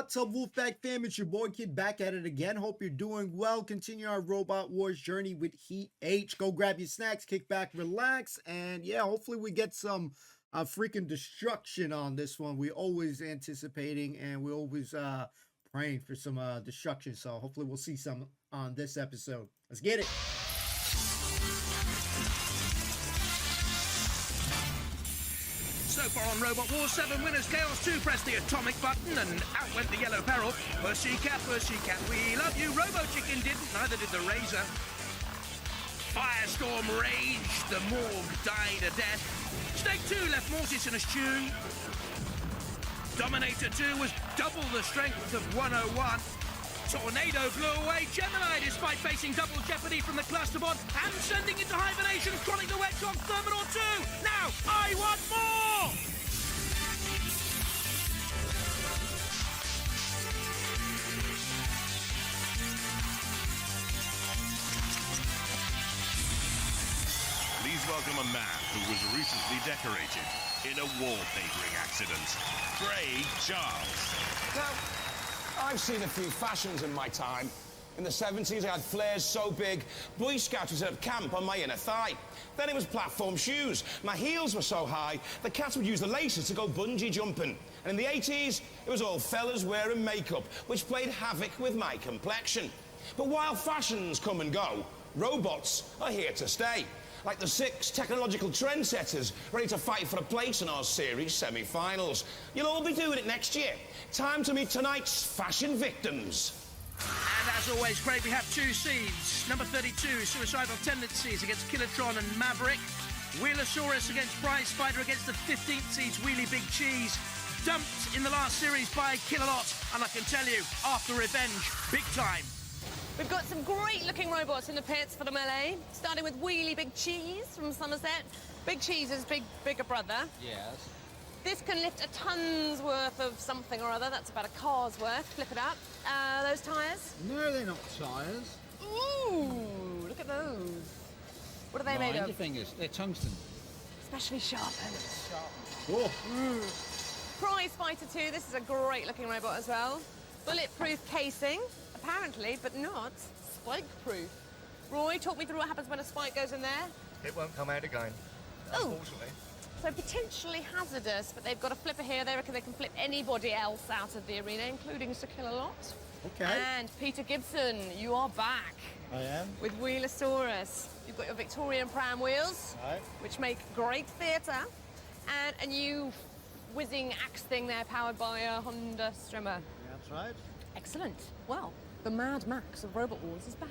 What's up, Wolfpack fam? It's your boy Kid back at it again. Hope you're doing well. Continue our Robot Wars journey with Heat H. Go grab your snacks, kick back, relax, and yeah, hopefully we get some freaking destruction on this one. We're always anticipating and we're always praying for some destruction. So hopefully we'll see some on this episode. Let's get it. So far on Robot Wars, 7 winners, Chaos 2 pressed the atomic button and out went the yellow peril. Pussycat, we love you. Robo Chicken didn't, neither did the Razor. Firestorm raged, the Morgue died a death. Snake 2 left Mortis in a stew. Dominator 2 was double the strength of 101. Tornado blew away Gemini despite facing double jeopardy from the cluster bot and sending into hibernation Chronic the Hedgehog Thermidor 2. Now, I want more! Please welcome a man who was recently decorated in a wallpapering accident. Craig Charles. Now, I've seen a few fashions in my time. In the 70s, I had flares so big, Boy Scouts would set up camp on my inner thigh. Then it was platform shoes. My heels were so high, the cats would use the laces to go bungee jumping. And in the 80s, it was all fellas wearing makeup, which played havoc with my complexion. But while fashions come and go, robots are here to stay. Like the 6 technological trendsetters ready to fight for a place in our series semi-finals. You'll all be doing it next year. Time to meet tonight's fashion victims. And as always, Craig, we have 2 seeds. Number 32, Suicidal Tendencies against Killatron and Maverick. Wheelosaurus against Prize Spider against the 15th seeds, Wheelie Big Cheese. Dumped in the last series by Killalot. And I can tell you, after revenge, big time. We've got some great-looking robots in the pits for the melee, starting with Wheelie Big Cheese from Somerset. Big Cheese is bigger brother. Yes. This can lift a ton's worth of something or other. That's about a car's worth. Flip it up. Those tyres? No, they're not tyres. Ooh, look at those. What are they made Mind of? your fingers. They're tungsten. Especially sharpened. Oh. Prize Fighter 2. This is a great-looking robot as well. Bulletproof casing, apparently, but not spike-proof. Roy, talk me through what happens when a spike goes in there. It won't come out again, unfortunately. So potentially hazardous, but they've got a flipper here. They reckon they can flip anybody else out of the arena, including Sir Killalot. Okay. And Peter Gibson, you are back. I am. With Wheelosaurus. You've got your Victorian pram wheels, Right. which make great theatre, and a new whizzing axe thing there powered by a Honda Strimmer. That's right. Excellent. Well, the Mad Max of Robot Wars is back.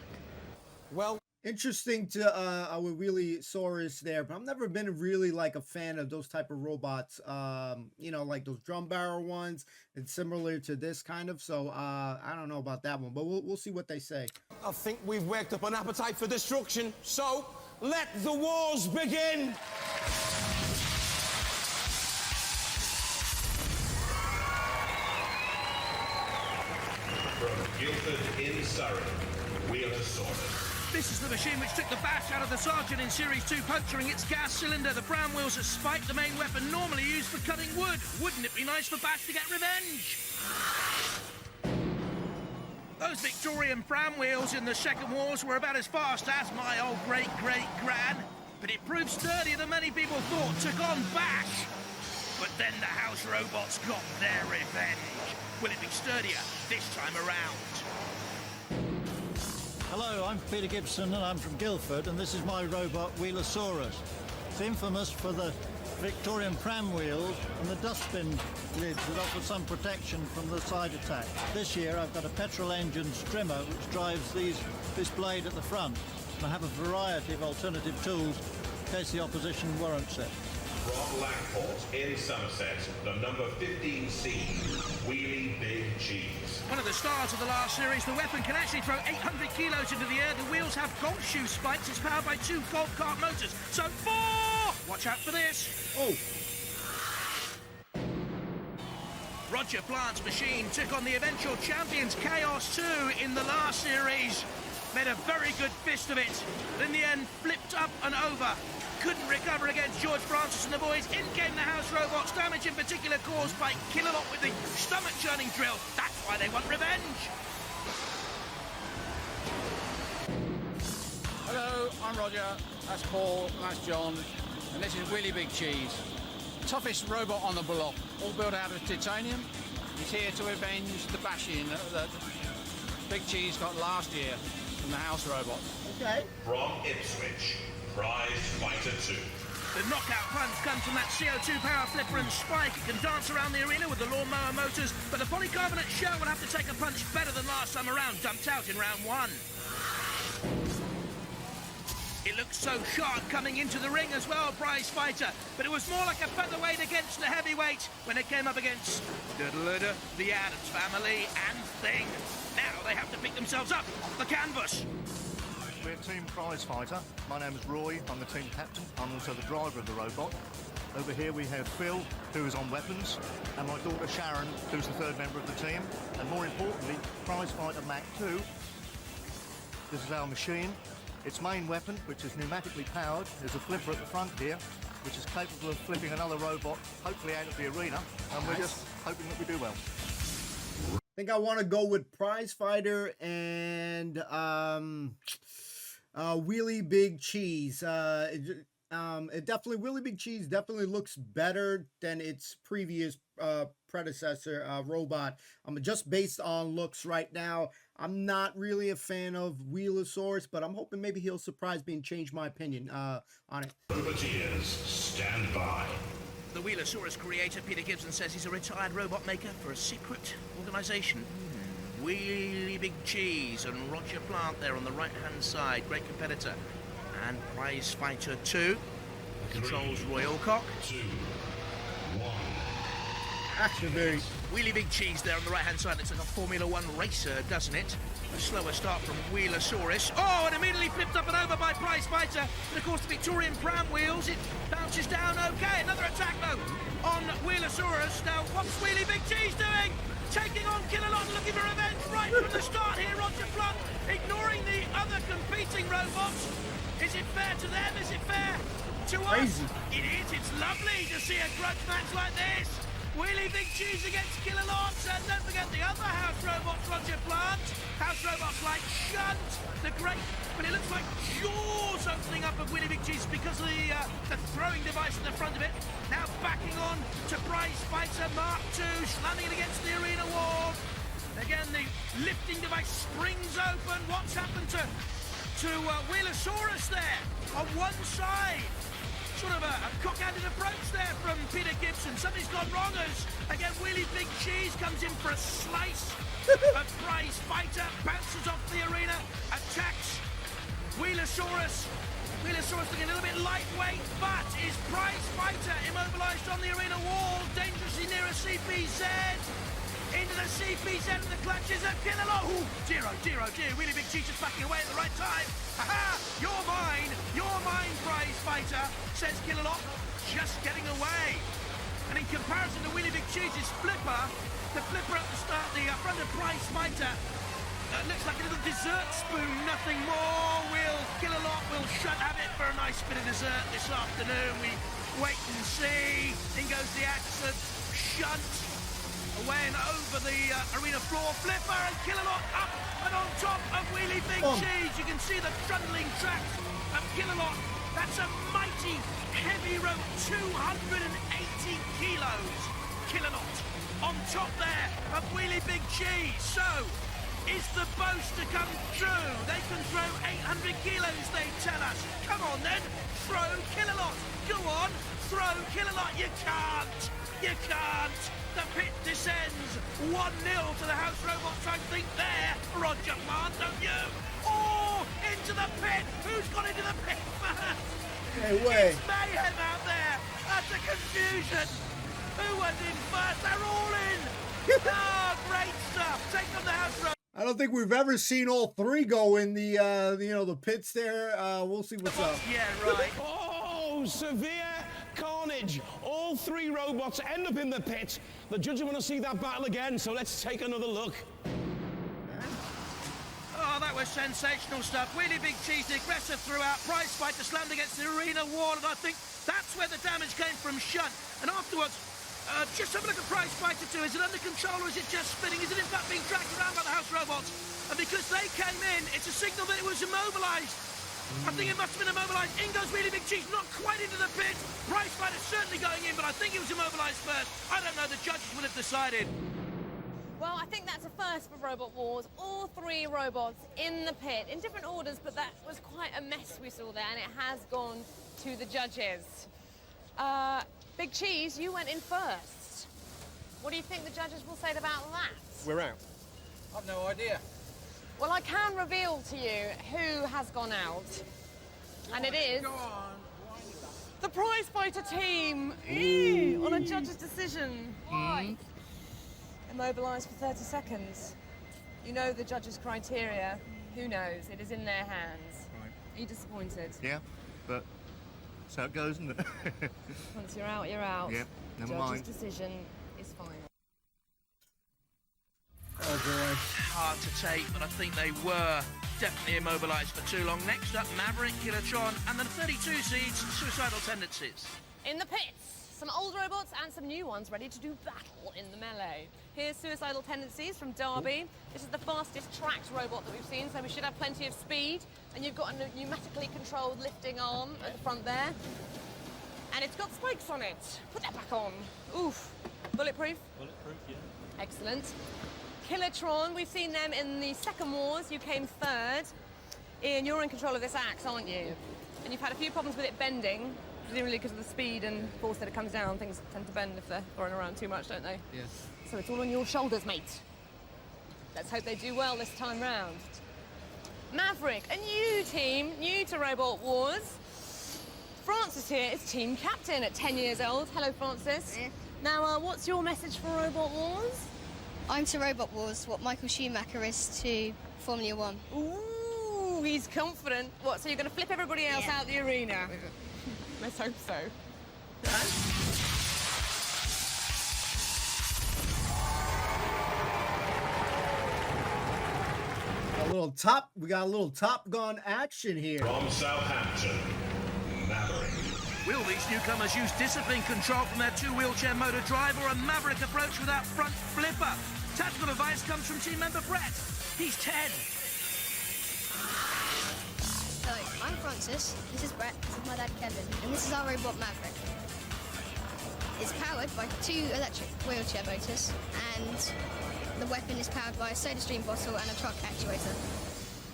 Well, Interesting to our Wheelosaurus there, but I've never been really like a fan of those type of robots. You know, like those drum barrel ones. It's similar to this kind of. So I don't know about that one, but we'll see what they say. I think we've waked up an appetite for destruction, so let the wars begin! From Guildford in Surrey, Wheelosaurus. This is the machine which took the bash out of the Sergeant in Series 2, puncturing its gas cylinder. The pram wheels are spiked, the main weapon normally used for cutting wood. Wouldn't it be nice for Bash to get revenge? Those Victorian pram wheels in the Second Wars were about as fast as my old great-great-gran, but it proved sturdier than many people thought, took on Bash. But then the house robots got their revenge. Will it be sturdier this time around? Hello, I'm Peter Gibson and I'm from Guildford, and this is my robot Wheelosaurus. It's infamous for the Victorian pram wheels and the dustbin lids that offer some protection from the side attack. This year I've got a petrol engine strimmer which drives this blade at the front, and I have a variety of alternative tools in case the opposition warrants it. From Lackport in Somerset, the number 15 seed, Wheelie Big Cheese. One of the stars of the last series, the weapon can actually throw 800 kilos into the air. The wheels have golf shoe spikes. It's powered by 2 golf cart motors. So 4! Watch out for this. Oh. Roger Plant's machine took on the eventual champions Chaos 2 in the last series. made a very good fist of it, but in the end flipped up and over. Couldn't recover against George Francis and the boys. In came the house robots, damage in particular caused by Killalot with the stomach churning drill. That's why they want revenge. Hello, I'm Roger, that's Paul, and that's John, and this is Willy Big Cheese. Toughest robot on the block, all built out of titanium. He's here to avenge the bashing that Big Cheese got last year from the house robots. Okay. From Ipswich, Prize Fighter 2. The knockout punch comes from that CO2 power flipper and spike. It can dance around the arena with the lawnmower motors, but the polycarbonate shell will have to take a punch better than last time around, dumped out in round 1. It looks so sharp coming into the ring as well, Prize Fighter, but it was more like a featherweight against the heavyweight when it came up against the Addams family and Thing. Now they have to pick themselves up off the canvas. We're Team Prize Fighter. My name is Roy, I'm the team captain. I'm also the driver of the robot. Over here we have Phil, who is on weapons, and my daughter Sharon, who's the third member of the team. And more importantly, Prize Fighter Mach 2. This is our machine. Its main weapon, which is pneumatically powered, is a flipper at the front here, which is capable of flipping another robot, hopefully out of the arena, and we're just hoping that we do well. I think I want to go with Prize Fighter and Wheelie Big Cheese. It definitely, Wheelie Big Cheese definitely looks better than its previous predecessor robot. Just based on looks right now, I'm not really a fan of Wheelosaurus, but I'm hoping maybe he'll surprise me and change my opinion on it. Roboteers, stand by. The Wheelosaurus creator, Peter Gibson, says he's a retired robot maker for a secret organisation. Wheelie Big Cheese and Roger Plant there on the right-hand side. Great competitor. And Prize Fighter 2 controls Roy Alcock. 2, 1. Actually, very... Wheelie Big Cheese there on the right-hand side. Looks like a Formula 1 racer, doesn't it? A slower start from Wheelosaurus. Oh, and immediately flipped up and over by Prize Fighter. And of course, the Victorian pram wheels. It bounces down okay. Another attack, though, on Wheelosaurus. Now, what's Wheelie Big Cheese doing? Taking on Killalot, looking for revenge right from the start here. Roger Blunt ignoring the other competing robots. Is it fair to them? Is it fair to us? Crazy. It is. It's lovely to see a grudge match like this. Wheelie Big Cheese against Killalot, and don't forget the other house robots, Roger Plant. House robots like Shunt, the great, but it looks like jaws opening up of Wheelie Big Cheese because of the throwing device in the front of it. Now backing on to Prize Fighter Mark II, slamming it against the arena wall. Again, the lifting device springs open. What's happened to Wheelosaurus there on one side? Sort of a cock-handed approach there from Peter Gibson. Something's gone wrong as, again, Wheelie Big Cheese comes in for a slice of Prize Fighter, bounces off the arena, attacks Wheelosaurus. Wheelosaurus looking a little bit lightweight, but is Prize Fighter immobilised on the arena wall, dangerously near a CPZ. Into the CPZ and the clutches of Killalot. Oh dear, Wheelie Big Cheese is backing away at the right time. Ha-ha! You're mine, Prize Fighter, says Killalot, just getting away. And in comparison to Wheelie Big Cheese's flipper, the flipper at the start, the front of Prize Fighter, looks like a little dessert spoon, nothing more. Killalot will have it for a nice bit of dessert this afternoon. We wait and see. In goes the axe of Shunt. Away and over the arena floor, flipper, and Killalot up and on top of Wheelie Big Cheese. You can see the trundling tracks of Killalot. That's a mighty heavy rope, 280 kilos. Killalot on top there of Wheelie Big Cheese. So, is the boast to come true? They can throw 800 kilos, they tell us. Come on then, throw Killalot. Go on, throw Killalot. You can't. The pit descends 1-0 to the house robots, I think there. Roger Plant, don't you? Oh, into the pit. Who's gone into the pit first? Hey, way. It's mayhem out there. That's a confusion. Who was in first? They're all in. Oh, great stuff. Take them the house robots. I don't think we've ever seen all three go in the, the pits there. We'll see what's up. Yeah, right. Oh, severe carnage. All three robots end up in the pit. The judges want to see that battle again, so let's take another look. Oh, that was sensational stuff. Really big cheese, the aggressive throughout. Prize fighter slammed against the arena wall, and I think that's where the damage came from Shunt. And afterwards, just have a look at Prize Fighter 2. Is it under control or is it just spinning? Is it in fact being dragged around by the house robots? And because they came in, it's a signal that it was immobilised. I think it must have been immobilised. In goes Really Big Cheese, not quite into the pit. Prize Fighter certainly going in, but I think it was immobilised first. I don't know, the judges will have decided. Well, I think that's a first for Robot Wars. All three robots in the pit, in different orders, but that was quite a mess we saw there, and it has gone to the judges. Big Cheese, you went in first. What do you think the judges will say about that? We're out. I've no idea. Well, I can reveal to you who has gone out. And it is Go on. the Prize Fighter team on a judge's decision. Why? Immobilised for 30 seconds. You know the judges' criteria. Who knows? It is in their hands. Right. Are you disappointed? Yeah, but that's how it goes, isn't it? Once you're out, you're out. Yeah, never Judge's mind. decision is final. Oh boy. Hard to take, but I think they were definitely immobilised for too long. Next up, Maverick, Kilotron, and then 32 seeds, Suicidal Tendencies. In the pits, some old robots and some new ones ready to do battle in the melee. Here's Suicidal Tendencies from Dalby. This is the fastest tracked robot that we've seen, so we should have plenty of speed. And you've got a pneumatically controlled lifting arm at the front there. And it's got spikes on it. Put that back on. Oof. Bulletproof? Bulletproof, yeah. Excellent. Kilotron, we've seen them in the second wars. You came third. Ian, you're in control of this axe, aren't you? And you've had a few problems with it bending, presumably because of the speed and force that it comes down. Things tend to bend if they're throwing around too much, don't they? Yes. So it's all on your shoulders, mate. Let's hope they do well this time round. Maverick, a new team, new to Robot Wars. Francis here is team captain at 10 years old. Hello, Francis. Yeah. Now, what's your message for Robot Wars? I'm to Robot Wars what Michael Schumacher is to Formula One. Ooh, he's confident. What, so you're going to flip everybody else Yeah. out the arena? Let's hope so. We got a little Top Gun action here. From Southampton, Maverick. Will these newcomers use discipline control from their two-wheelchair motor drive or a Maverick approach without front flipper? Tactical advice comes from team member Brett. He's 10. So, I'm Francis, this is Brett, this is my dad Kevin, and this is our robot Maverick. It's powered by 2 electric wheelchair motors, and the weapon is powered by a soda stream bottle and a truck actuator.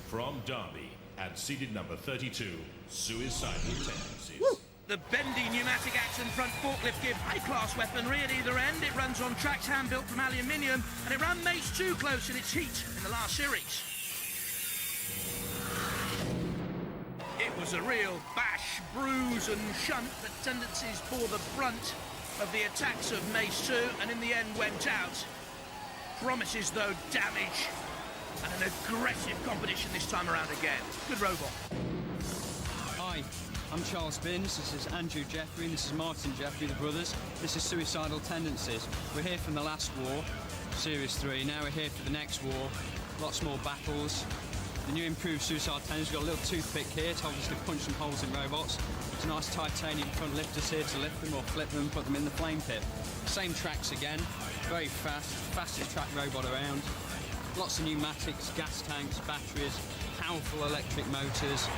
From Derby, and seated number 32, Suicidal Tendencies. Woo! The bendy pneumatic action front forklift give high-class weaponry at either end. It runs on tracks hand-built from aluminium, and it ran Mace 2 close in its heat in the last series. It was a real bash, bruise and shunt, but Tendencies bore the brunt of the attacks of Mace 2, and in the end went out. Promises, though, damage, and an aggressive competition this time around again. Good robot. Hi, I'm Charles Binns, this is Andrew Jeffrey, and this is Martin Jeffrey, the brothers. This is Suicidal Tendencies. We're here from the last war, Series 3. Now we're here for the next war. Lots more battles. The new improved Suicidal Tendencies. We've got a little toothpick here to obviously punch some holes in robots. It's a nice titanium front lifters here to lift them or flip them and put them in the flame pit. Same tracks again, very fast, fastest track robot around. Lots of pneumatics, gas tanks, batteries, powerful electric motors.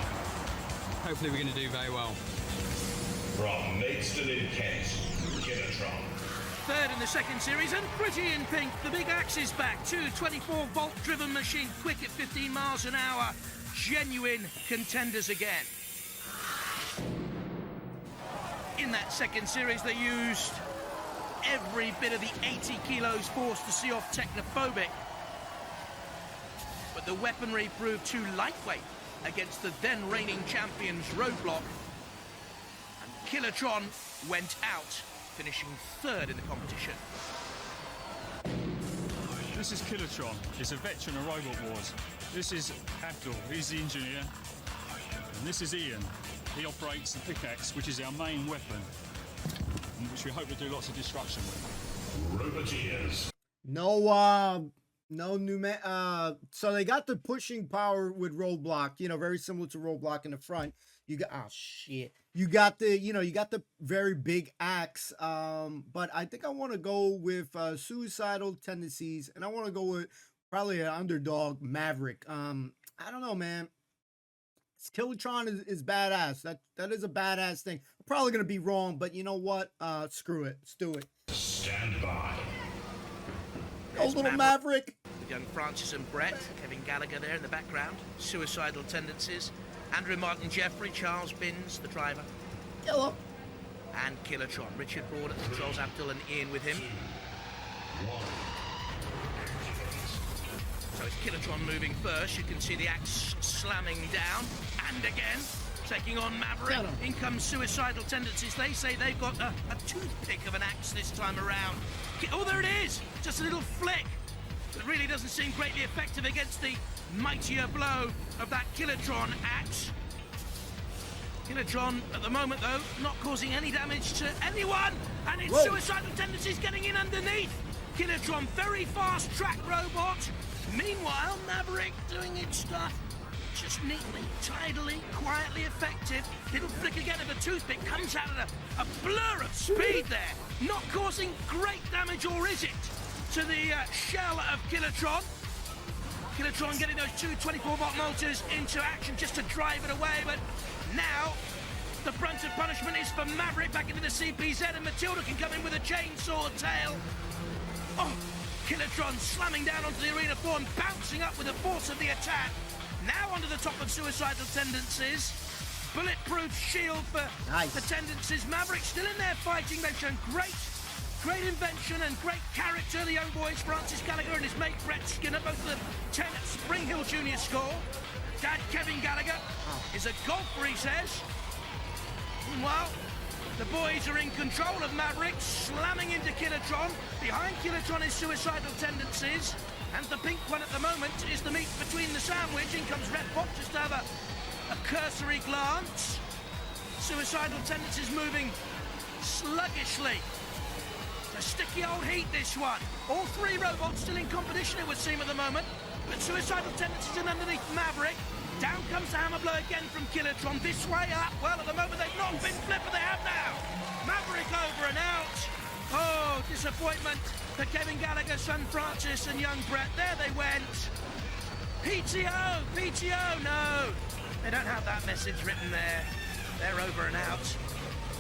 Hopefully we're going to do very well. From Maidstone in Kent, Kilotron. Third in the second series, and pretty in pink. The big axe is back. 2 24-volt driven machine, quick at 15 miles an hour. Genuine contenders again. In that second series, they used every bit of the 80 kilos force to see off Technophobic. But the weaponry proved too lightweight against the then reigning champions Roadblock. And Kilotron went out, finishing third in the competition. This is Kilotron. He's a veteran of Robot Wars. This is Abdul, he's the engineer. And this is Ian. He operates the pickaxe, which is our main weapon, which we hope to do lots of destruction with. Roboteers. No No new so they got the pushing power with roadblock, you know, very similar to roadblock in the front. You got you got the, you know, you got the very big axe. But I think I want to go with suicidal tendencies, and I want to go with probably an underdog Maverick. I don't know, man. Killatron is badass. That is a badass thing. I'm probably gonna be wrong, but you know what? Screw it. Let's do it. Stand by. Oh, little Maverick. With young Francis and Brett, Kevin Gallagher there in the background. Suicidal tendencies. Andrew Martin Jeffrey, Charles Binns, the driver. Hello. And Killatron. Richard Broad at the controls, Abdul and Ian with him. So it's Killatron moving first. You can see the axe slamming down. And again, taking on Maverick. In comes Suicidal Tendencies. They say they've got a toothpick of an axe this time around. Oh, there it is. Just a little flick. It really doesn't seem greatly effective against the mightier blow of that Killatron axe. Killatron, at the moment, though, not causing any damage to anyone. And it's Suicidal Tendencies getting in underneath. Killatron, very fast track robot. Meanwhile, Maverick doing its stuff. Just neatly, tidily, quietly effective. Little flick again of a toothpick comes out at a blur of speed there. Not causing great damage, or is it, to the shell of Killatron. Killatron getting those two 24-volt motors into action just to drive it away, but now the brunt of punishment is for Maverick back into the CPZ, and Matilda can come in with a chainsaw tail. Oh, Killatron slamming down onto the arena floor and bouncing up with the force of the attack. Now onto the top of Suicidal Tendencies. Bulletproof shield for the Tendencies. Maverick still in there fighting. They've shown great invention and great character. The young boys, Francis Gallagher and his mate Brett Skinner, both of them 10 at Spring Hill Junior score. Dad Kevin Gallagher is a golfer, he says. Meanwhile, the boys are in control of Maverick, slamming into Killatron. Behind Killatron is Suicidal Tendencies. And the pink one at the moment is the meat between the sandwich. In comes Red Fox just to have a cursory glance. Suicidal Tendencies moving sluggishly. It's a sticky old heat, this one. All three robots still in competition, it would seem, at the moment. But Suicidal Tendencies in underneath Maverick. Down comes the hammer blow again from Killatron. This way up. Well, at the moment, they've not been flipped, but they have now. Maverick over and out. Oh, disappointment for Kevin Gallagher, son Francis, and young Brett. There they went. PTO, no. They don't have that message written there. They're over and out.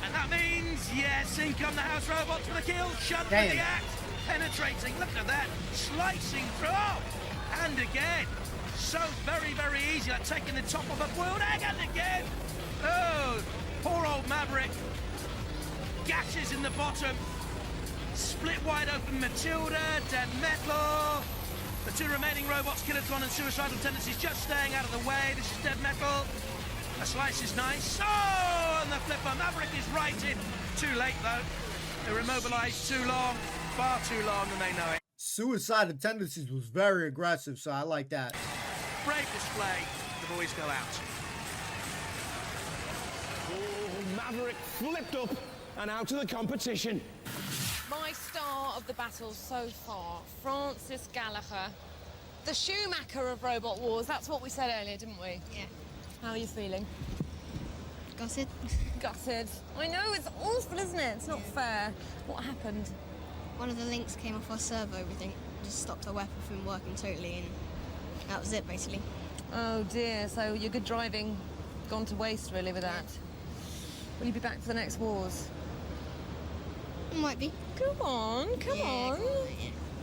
And that means, yes, in come the house robots for the kill. Shut with the axe. Penetrating, look at that. Slicing through. Oh, and again. So very, very easy. Like taking the top of a boiled egg, and again. Oh, poor old Maverick. Gashes in the bottom. Split wide open Matilda, Dead Metal. The two remaining robots, Killatron and Suicidal Tendencies, just staying out of the way. This is Dead Metal. A slice is nice. Oh, and the flipper. Maverick is right in. Too late, though. They were immobilized too long. Far too long, and they know it. Suicidal Tendencies was very aggressive, so I like that. Brave display. The boys go out. Oh, Maverick flipped up and out of the competition. My star of the battle so far, Francis Gallagher, the Schumacher of Robot Wars. That's what we said earlier, didn't we? Yeah. How are you feeling? Gutted. Gutted. I know, it's awful, isn't it? It's not fair. What happened? One of the links came off our servo, everything. Just stopped our weapon from working totally, and that was it, basically. Oh dear, so your good driving gone to waste, really, with that. Will you be back for the next wars? Might be. Come on. Yeah.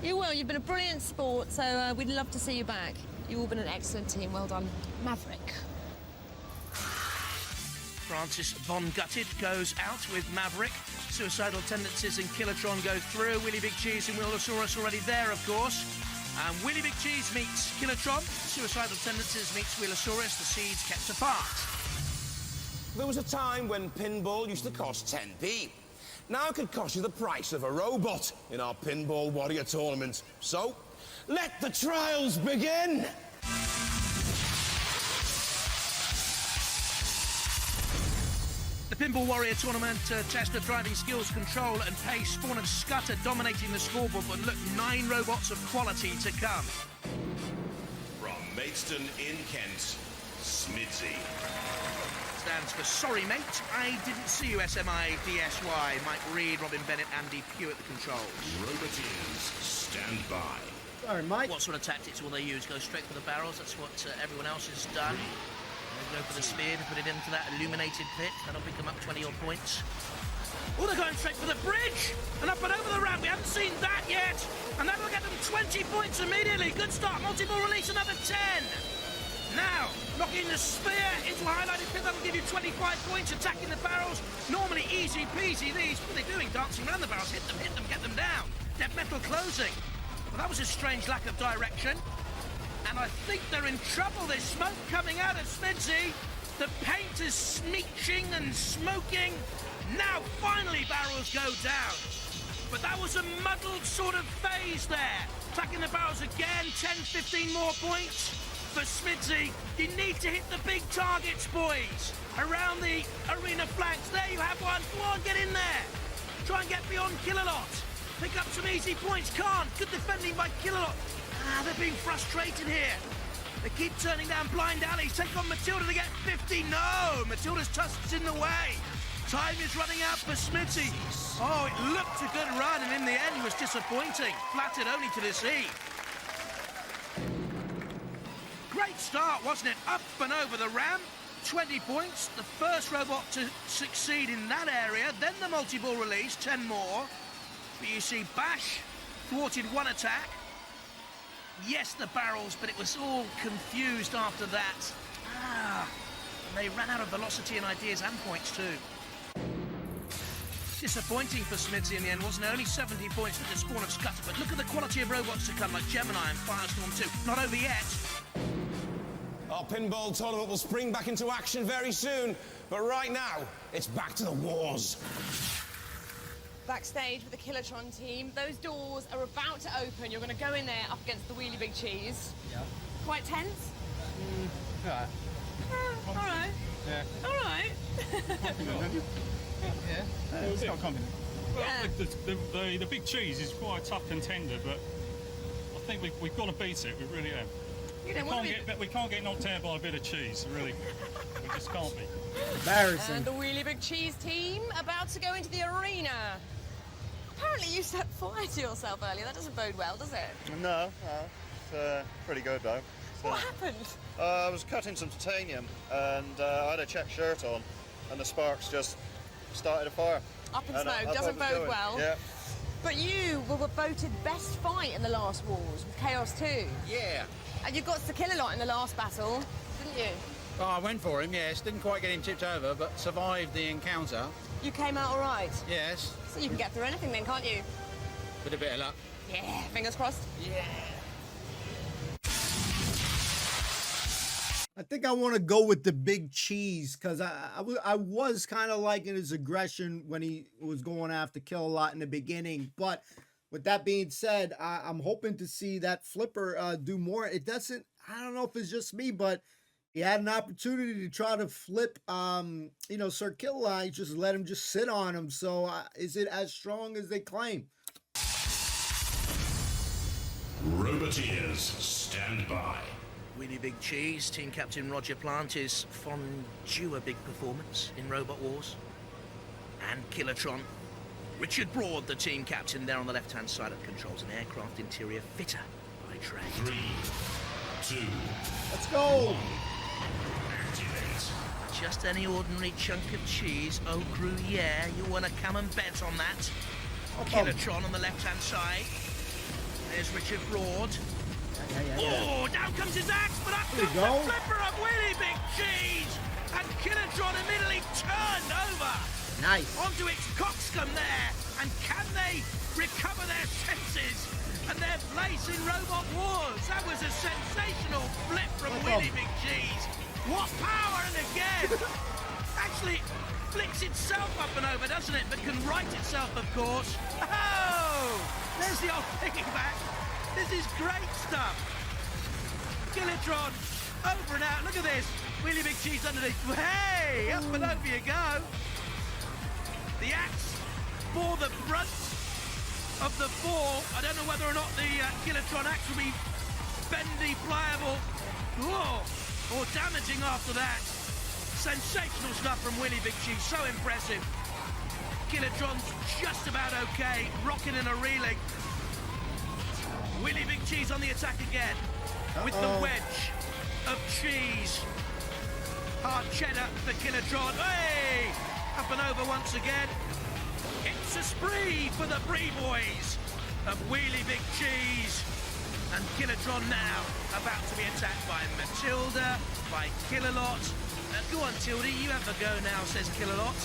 You will. You've been a brilliant sport, so we'd love to see you back. You've all been an excellent team. Well done, Maverick. Francis Von Gutted goes out with Maverick. Suicidal Tendencies and Killatron go through. Willy Big Cheese and Willosaurus already there, of course. And Willy Big Cheese meets Killatron. Suicidal Tendencies meets Willosaurus. The seeds kept apart. There was a time when pinball used to cost 10p. Now it could cost you the price of a robot in our Pinball Warrior tournament. So, let the trials begin! The Pinball Warrior tournament test of driving skills, control and pace. Spawn of Scudder dominating the scoreboard, but look, 9 robots of quality to come. From Maidstone in Kent, Smidzy. Stands for sorry, mate. I didn't see you, SMI, DSY. Mike Reed, Robin Bennett, Andy Pugh at the controls. Roboteers, stand by. Sorry, Mike. What sort of tactics will they use? Go straight for the barrels? That's what everyone else has done. They go for the spear to put it into that illuminated pit. That'll pick them up 20-odd points. Oh, they're going straight for the bridge! And up and over the ramp. We haven't seen that yet. And that'll get them 20 points immediately. Good start. Multi-ball release, another 10. Now, locking the spear into a highlighted pit, that'll give you 25 points, attacking the barrels. Normally easy peasy, these. What are they doing? Dancing around the barrels. Hit them, get them down. Dead metal closing. Well, that was a strange lack of direction. And I think they're in trouble. There's smoke coming out of Smidzy. The paint is smeeching and smoking. Now, finally, barrels go down. But that was a muddled sort of phase there. Attacking the barrels again, 10, 15 more points. For Smidzy, you need to hit the big targets, boys. Around the arena flanks. There you have one. Go on, get in there. Try and get beyond Killalot. Pick up some easy points. Can't. Good defending by Killalot. They're being frustrated here. They keep turning down blind alleys. Take on Matilda to get 50. No, Matilda's tusk's in the way. Time is running out for Smidzy. Oh, it looked a good run, and in the end was disappointing. Flattered only to deceive. Great start, wasn't it? Up and over the ramp, 20 points. The first robot to succeed in that area. Then the multi-ball release, 10 more. But you see Bash thwarted one attack. Yes, the barrels, but it was all confused after that. And they ran out of velocity and ideas and points too. Disappointing for Smidzy in the end, wasn't it? Only 70 points with the spawn of Scudder, but look at the quality of robots to come, like Gemini and Firestorm 2. Not over yet. Our pinball tournament will spring back into action very soon, but right now, it's back to the wars. Backstage with the Killatron team, those doors are about to open. You're going to go in there up against the Wheelie Big Cheese. Yeah. Quite tense? Yeah. All right. Yeah. All right. Yeah. It's not confident. Well, the Big Cheese is quite a tough contender, but I think we've got to beat it. We really have. We can't get knocked out by a bit of cheese, really. We just can't be. Embarrassing. And the Wheelie Big Cheese team about to go into the arena. Apparently you set fire to yourself earlier. That doesn't bode well, does it? No, it's pretty good though. What happened? I was cutting some titanium and I had a check shirt on and the sparks just started a fire. Up in smoke, doesn't bode well. Yeah. But you were voted best fight in the last wars with Chaos 2. Yeah. And you got to kill a lot in the last battle, didn't you? Oh, I went for him, yes. Didn't quite get him tipped over, but survived the encounter. You came out all right. Yes. So you can get through anything then, can't you? With a bit of luck. Yeah, fingers crossed. Yeah. I think I want to go with the Big Cheese because I was kind of liking his aggression when he was going after Kill a Lot in the beginning. But with that being said, I'm hoping to see that Flipper do more. It doesn't, I don't know if it's just me, but he had an opportunity to try to flip, Sir Kill a Lot. He just let him just sit on him. So is it as strong as they claim? Roboteers, stand by. Wheelie Big Cheese, team captain Roger Plant is fondue a big performance in Robot Wars. And Killatron. Richard Broad, the team captain, there on the left-hand side of controls, an aircraft interior fitter by trade. 3, 2, let's go! activate. Just any ordinary chunk of cheese. Oh, crew, yeah, you want to come and bet on that. Killatron on the left-hand side. There's Richard Broad. Oh, down comes his axe, but up comes the flipper of Wheelie Big Cheese! And Killatron immediately turned over! Nice. Onto its coxcomb there, and can they recover their senses and their place in Robot Wars? That was a sensational flip from Wheelie Big Cheese. What power, and again! Actually, flicks itself up and over, doesn't it? But can right itself, of course. Oh! There's the old piggyback. This is great stuff. Killatron, over and out. Look at this. Wheelie Big Cheese underneath. Hey, up and over you go. The axe bore the brunt of the fall. I don't know whether or not the Kilotron axe will be bendy, pliable, or damaging after that. Sensational stuff from Willie Big Cheese, so impressive. Kilotron's just about okay, rocking and a reeling. Willie Big Cheese on the attack again, with the wedge of cheese. Hard cheddar for Kilotron. Hey! Up and over once again. It's a spree for the Bree boys of Wheelie Big Cheese. And Kilotron now about to be attacked by Matilda, by Killalot. Go on, Tilda, you have a go now, says Killalot.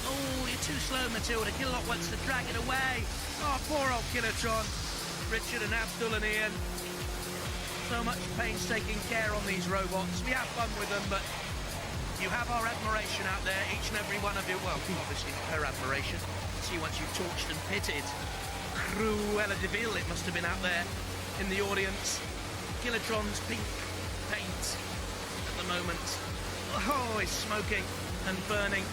Oh, you're too slow, Matilda. Killalot wants to drag it away. Oh, poor old Kilotron. Richard and Abdul and Ian. So much painstaking care on these robots. We have fun with them, but you have our admiration out there, each and every one of you. Well, obviously her admiration. See, once you've torched and pitted Cruella de Vil, it must have been out there in the audience. Kilotron's pink paint at the moment. Oh, it's smoking and burning.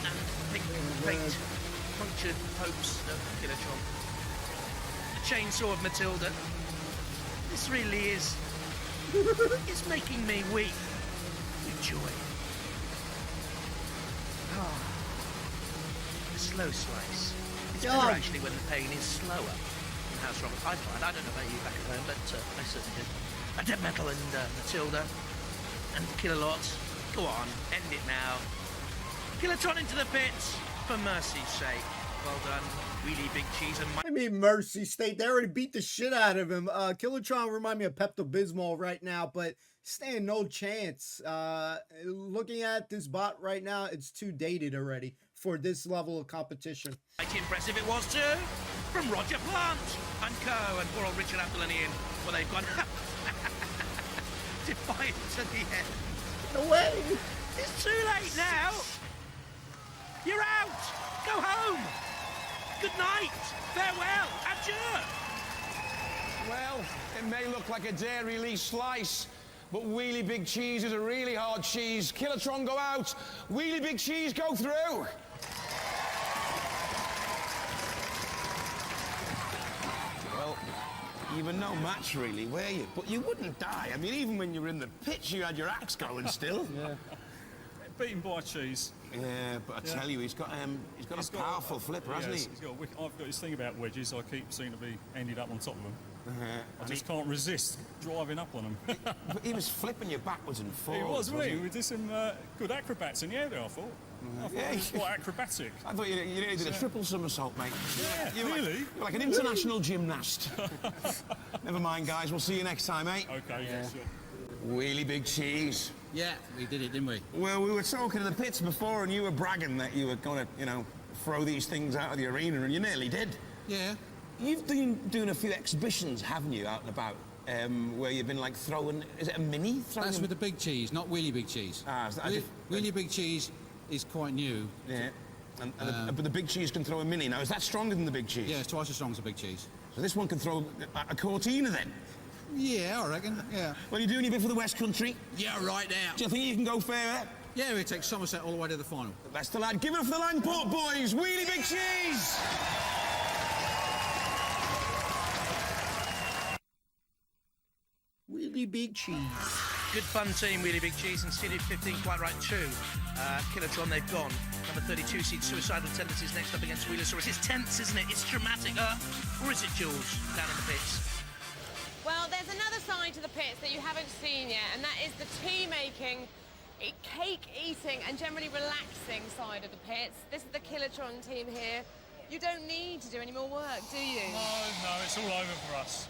And pink paint punctured hopes of Kilotron. The chainsaw of Matilda. This really is... it's making me weep with joy. Ah, a slow slice. It's better actually when the pain is slower in House Roberts. I find. I don't know about you back at home, but I certainly do. Dead Metal and Matilda and Killalot. Go on, end it now. Kilotron into the pits, for mercy's sake. Well done, Wheelie Big Cheese and I mean, mercy state. They already beat the shit out of him. Kilotron remind me of Pepto-Bismol right now, but stand no chance. Looking at this bot right now, it's too dated already for this level of competition. Mighty impressive it was too, from Roger Plant and Co. and poor old Richard Abdul and Ian. Well, they've gone defiant to the end. No way! It's too late now. You're out. Go home. Good night. Farewell. Adieu. Well, it may look like a dairy-lee slice, but Wheelie Big Cheese is a really hard cheese. Kilotron go out. Wheelie Big Cheese go through. Well, you were no match, really, were you? But you wouldn't die. I mean, even when you were in the pitch, you had your axe going still. Yeah. Beaten by Cheese. Yeah, but I tell you, he's got a powerful flipper, hasn't he? I've got this thing about wedges. I keep seem to be ended up on top of them. I just can't resist driving up on them. But he was flipping you backwards and forwards. He was, wasn't he? We did some good acrobats in the air there, I thought. I thought it was quite acrobatic. I thought you did a triple somersault, mate. Yeah, really? You're like an international gymnast. Never mind, guys. We'll see you next time, eh? Okay, yeah. Sure. Wheelie Big Cheese. Yeah, we did it, didn't we? Well, we were talking in the pits before, and you were bragging that you were going to, throw these things out of the arena, and you nearly did. Yeah. You've been doing a few exhibitions, haven't you, out and about, where you've been, like, throwing... Is it a mini? That's with the Big Cheese, not Wheelie Big Cheese. Ah, is that Wheelie Big Cheese is quite new. Yeah. But the Big Cheese can throw a mini. Now, is that stronger than the Big Cheese? Yeah, it's twice as strong as the Big Cheese. So this one can throw a Cortina, then? Yeah, I reckon, yeah. Well, you doing your bit for the West Country? Yeah, right now. Do you think you can go fairer? Yeah, we take Somerset all the way to the final. That's the lad. Give it up for the Langport boys. Wheelie Big Cheese! Wheelie Big Cheese. Good fun team, Wheelie Big Cheese, and seeded 15 quite right too. Kilotron, they've gone. Number 32 seed Suicidal Tendencies next up against Wheelosaurus. It's tense, isn't it? It's dramatic. Or is it, Jules, down in the pits? Well, there's another side to the pits that you haven't seen yet, and that is the tea-making, cake-eating, and generally relaxing side of the pits. This is the Kilotron team here. You don't need to do any more work, do you? No, it's all over for us.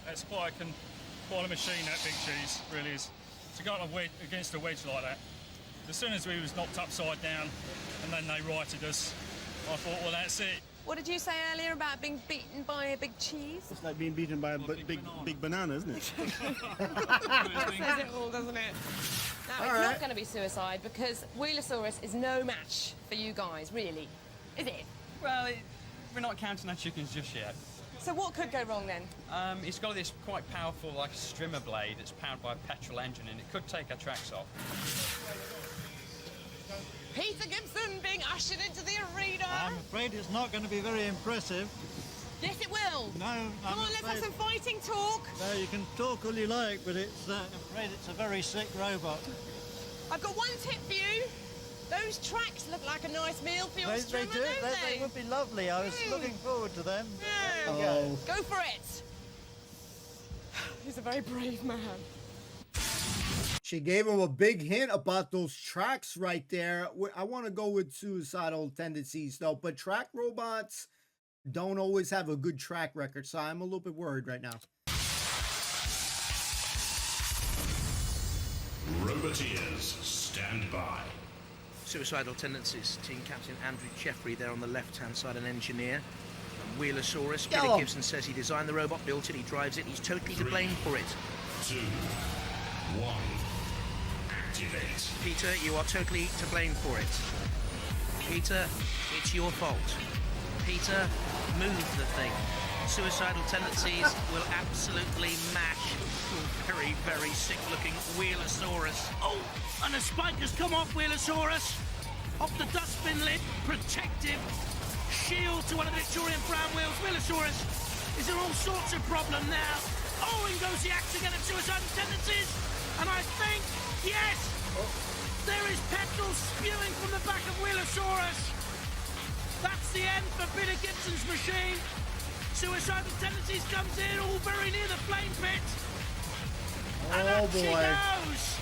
It's quite a machine, that Big Cheese, really is. To go against a wedge like that, as soon as we was knocked upside down and then they righted us, I thought, well, that's it. What did you say earlier about being beaten by a big cheese? It's like being beaten by a big banana, isn't it? Says it all, doesn't it? Now, it's not going to be suicide because Wheelosaurus is no match for you guys, really, is it? Well, we're not counting our chickens just yet. So what could go wrong then? It's got this quite powerful, like, strimmer blade that's powered by a petrol engine, and it could take our tracks off. Peter Gibson being ushered into the arena. I'm afraid it's not going to be very impressive. Yes, it will. No, Come on, let's have some fighting talk. No, you can talk all you like, but I'm afraid it's a very sick robot. I've got one tip for you. Those tracks look like a nice meal for your They strimmer, do. don't they? They would be lovely. I was looking forward to them. Yeah. Oh. Go for it. He's a very brave man. She gave him a big hint about those tracks right there. I want to go with suicidal tendencies, though, but track robots don't always have a good track record, so I'm a little bit worried right now. Roboteers, stand by. Suicidal tendencies. Team captain Andrew Jeffrey there on the left-hand side, an engineer. Wheelosaurus. Billy Gibson says he designed the robot, built it, he drives it. He's totally to blame for it. 2, 1. Activate. Peter, you are totally to blame for it. Peter, it's your fault. Peter, move the thing. Suicidal tendencies will absolutely mash your very, very sick-looking Wheelosaurus. Oh, and a spike has come off Wheelosaurus. Off the dustbin lid, protective shield to one of the Victorian Brown wheels. Wheelosaurus is in all sorts of problem now. Oh, and goes the axe again of suicidal tendencies. And I think, yes, there is petrol spewing from the back of Wheelosaurus. That's the end for Billy Gibson's machine. Suicidal tendencies comes in, all very near the flame pit. And up she goes.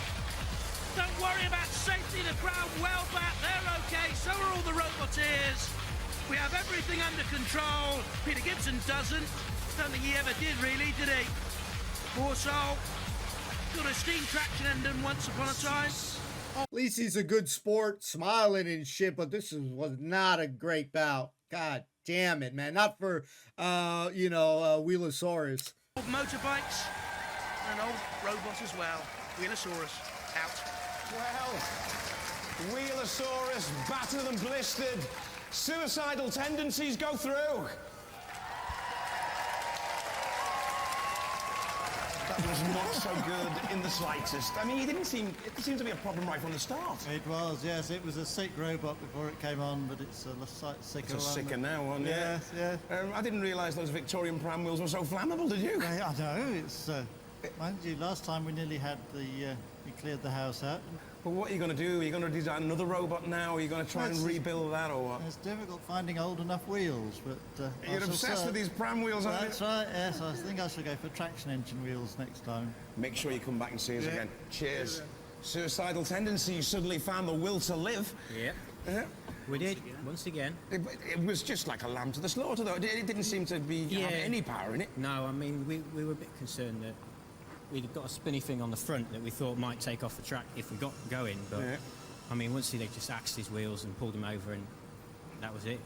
Don't worry about safety, the crowd well back, they're okay, so are all the Roboteers. We have everything under control. Peter Gibson doesn't. Don't think he ever did, really, did he? Poor soul. Got a steam traction engine once upon a time. At least he's a good sport, smiling and shit, but this was not a great bout. God damn it, man. Not for, Wheelosaurus. Old motorbikes and an old robot as well. Wheelosaurus out. Well, Wheelosaurus battered and blistered. Suicidal tendencies go through. That was not so good in the slightest. I mean, it seemed to be a problem right from the start. It was, yes. It was a sick robot before it came on, but it's a slight sicker It's a one. sicker now one, yeah. Yes, yeah. I didn't realise those Victorian pram wheels were so flammable, did you? I know, it's... mind you, last time we nearly had we cleared the house out. But what are you going to do? Are you going to design another robot now? Are you going to try and rebuild that, or what? It's difficult finding old enough wheels, but... You're obsessed with these pram wheels, aren't you? That's right, yes. I think I shall go for traction engine wheels next time. Make sure you come back and see us again. Cheers. Suicidal tendency, you suddenly found the will to live. Yeah. We did, once again. It was just like a lamb to the slaughter, though. It didn't seem to be have any power in it. No, I mean, we were a bit concerned that we'd got a spinny thing on the front that we thought might take off the track if we got going, but I mean, once they just axed his wheels and pulled him over, and that was it.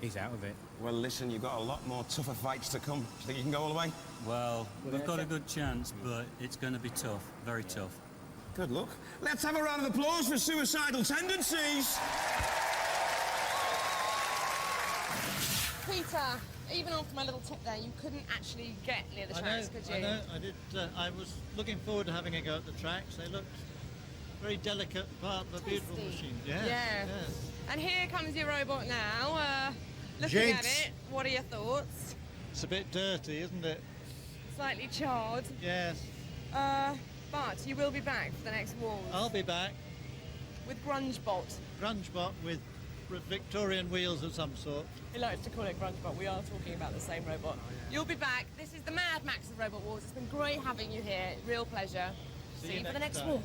He's out of it. Well, listen, you've got a lot more tougher fights to come. Do you think you can go all the way? Well, we've got a good chance, but it's going to be tough, very tough. Good luck. Let's have a round of applause for Suicidal Tendencies. Peter, even after my little tip there, you couldn't actually get near the tracks, could you? I know, I did. I was looking forward to having a go at the tracks. They looked very delicate part of a beautiful machine. Yes, yeah. Yes. And here comes your robot now. Looking at it, what are your thoughts? It's a bit dirty, isn't it? Slightly charred. Yes. But you will be back for the next wars. I'll be back. With Grungebot. Grungebot with Victorian wheels of some sort. He likes to call it Grungebot. We are talking about the same robot. You'll be back. This is the Mad Max of Robot Wars. It's been great having you here. Real pleasure. See you for the next wars.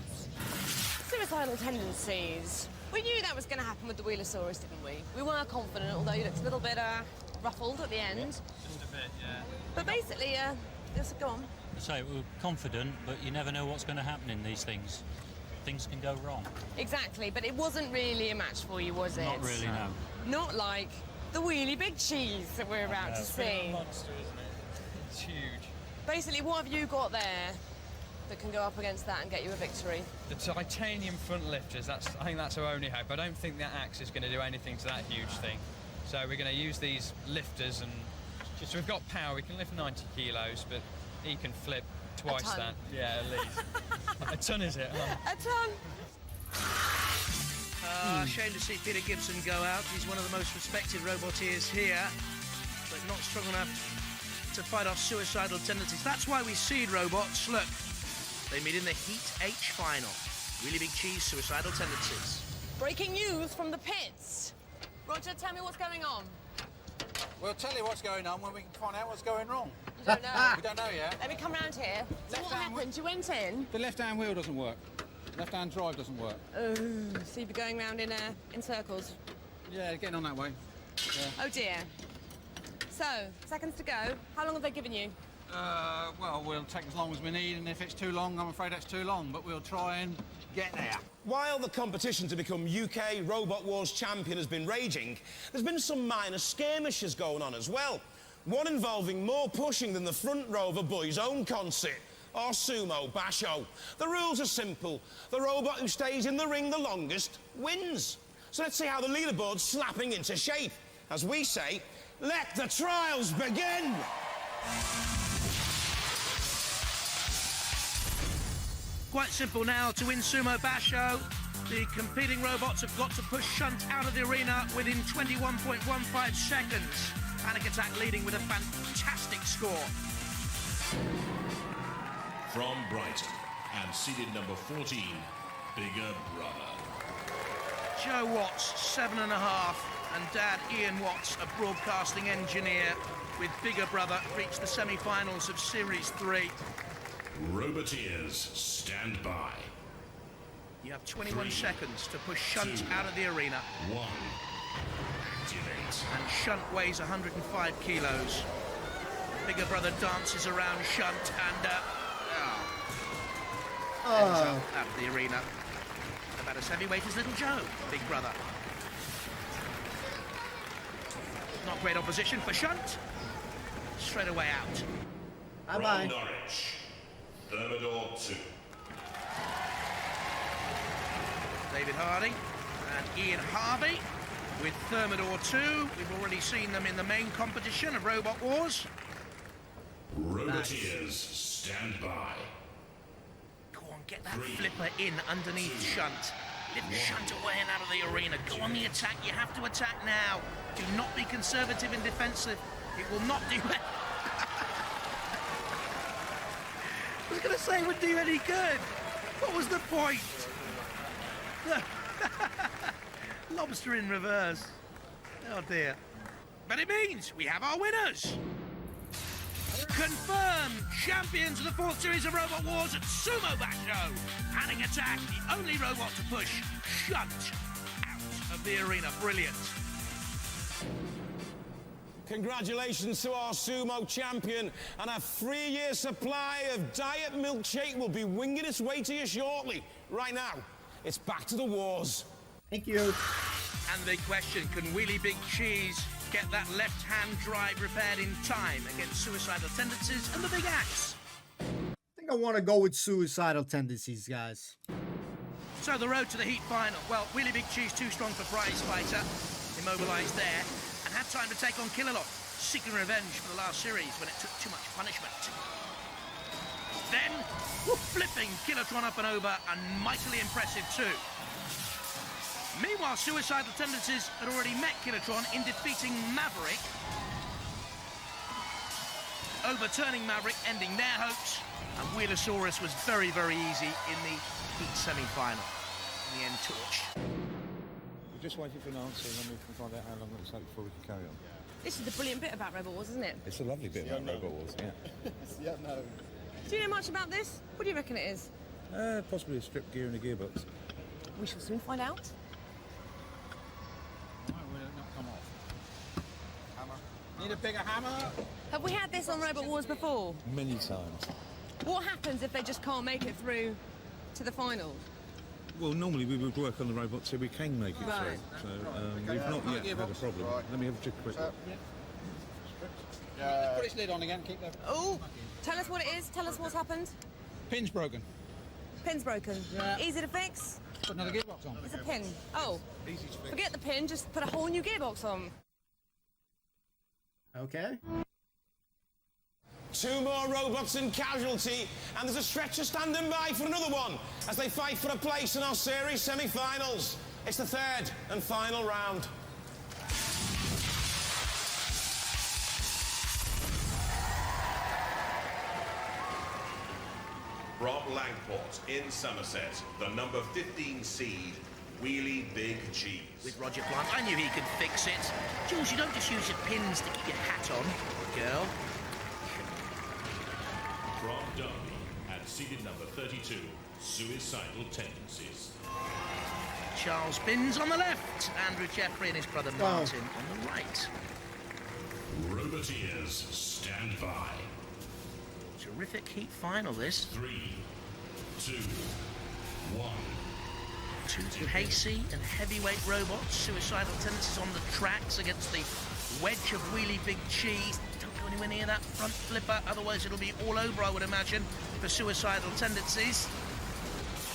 Suicidal tendencies. We knew that was going to happen with the Wheelosaurus, didn't we? We were confident, although you looked a little bit ruffled at the end. Just a bit, yeah. But basically, just go on. I say we're confident, but you never know what's going to happen in these things. Things can go wrong. Exactly, but it wasn't really a match for you, was it? Not really, no. Not like the wheelie big cheese that we're about to see. It's a monster, isn't it? It's huge. Basically, what have you got there that can go up against that and get you a victory? The titanium front lifters, I think that's our only hope. I don't think that axe is going to do anything to that huge thing. So we're going to use these lifters, and so we've got power. We can lift 90 kilos, but he can flip twice that. Yeah, at least. A ton, is it? A ton. Shame to see Peter Gibson go out. He's one of the most respected roboteers here, but not strong enough to fight off suicidal tendencies. That's why we seed robots. Look, they meet in the Heat H final. Really Big Cheese, suicidal tendencies. Breaking news from the pits. Roger, tell me what's going on. We'll tell you what's going on when we can find out what's going wrong. You don't know? We don't know yet. Let me come round here. So what happened? You went in? The left-hand wheel doesn't work. Left-hand drive doesn't work. Oh, so you'd be going round in circles? Yeah, getting on that way. Yeah. Oh dear. So, seconds to go. How long have they given you? Well, we'll take as long as we need, and if it's too long, I'm afraid it's too long, but we'll try and get there. While the competition to become UK Robot Wars champion has been raging, there's been some minor skirmishes going on as well. One involving more pushing than the front row of a boys' own concert, or sumo basho. The rules are simple. The robot who stays in the ring the longest wins. So let's see how the leaderboard's slapping into shape. As we say, let the trials begin! Quite simple now. To win Sumo Basho, the competing robots have got to push Shunt out of the arena within 21.15 seconds. Panic Attack leading with a fantastic score. From Brighton and seeded number 14, Bigger Brother. Joe Watts, 7.5, and Dad Ian Watts, a broadcasting engineer with Bigger Brother, reached the semi-finals of Series 3. Roboteers, stand by. You have 21 seconds to push Shunt out of the arena. 1. Activate. And Shunt weighs 105 kilos. Bigger Brother dances around Shunt and ends up out of the arena. About as heavyweight as Little Joe, Big Brother. Not great opposition for Shunt. Straight away out. From Norwich, Thermidor 2. David Harding and Ian Harvey with Thermidor 2. We've already seen them in the main competition of Robot Wars. Roboteers, stand by. Go on, get that flipper in underneath Shunt. Lift Shunt away and out of the arena. Go on the attack. You have to attack now. Do not be conservative and defensive. It will not do it. I was going to say it would do any good. What was the point? Lobster in reverse. Oh dear. But it means we have our winners. Confirmed champions of the 4th series of Robot Wars at Sumo Basho. Panic Attack, the only robot to push Shunt out of the arena. Brilliant. Congratulations to our sumo champion, and a 3-year supply of diet milkshake will be winging its way to you shortly. Right now, it's back to the wars. Thank you. And the big question, can Wheelie Big Cheese get that left-hand drive repaired in time against suicidal tendencies and the Big Axe? I think I want to go with suicidal tendencies, guys. So the road to the heat final. Well, Wheelie Big Cheese too strong for prize fighter. Immobilised there. And had time to take on Killalot, seeking revenge for the last series when it took too much punishment. Then, flipping Killatron up and over, and mightily impressive too. Meanwhile, Suicidal Tendencies had already met Killatron in defeating Maverick, overturning Maverick, ending their hopes, and Wheelosaurus was very, very easy in the heat semi-final. In the end, torched. We're just waiting for an answer, and then we can find out how long it'll take before we can carry on. This is the brilliant bit about Robot Wars, isn't it? It's a lovely bit about Robot Wars, yeah. Do you know much about this? What do you reckon it is? Possibly a strip gear and a gearbox. We shall soon find out. No, will it not come off? Hammer. Need a bigger hammer? Have we had this on Robot Wars before? Many times. What happens if they just can't make it through to the final? Well, normally we would work on the robot so we can make it Right. through. So we've not yet had a problem. Let me have a quick look. Let's put its lid on again, keep that. Oh, tell us what it is. Tell us what's happened. Pin's broken. Pin's broken. Yeah. Easy to fix. Put another gearbox on. It's a pin. Oh, Easy to fix. forget the pin. Just put a whole new gearbox on. Okay. 2 more robots in casualty, and there's a stretcher standing by for another one as they fight for a place in our series semi-finals. It's the third and final round. From Langport in Somerset, the number 15 seed, Wheelie Big Cheese. With Roger Blunt, I knew he could fix it. Jules, you don't just use your pins to keep your hat on, girl. From Dalby, at seeded number 32, Suicidal Tendencies. Charles Binns on the left, Andrew Jeffrey and his brother Martin on the right. Roboteers, stand by. Terrific heat final, this. 3, 2, 1. Two pacey and heavyweight robots, Suicidal Tendencies on the tracks against the wedge of Wheelie Big Cheese. Don't go anywhere near that front flipper, otherwise it'll be all over, I would imagine, for Suicidal Tendencies.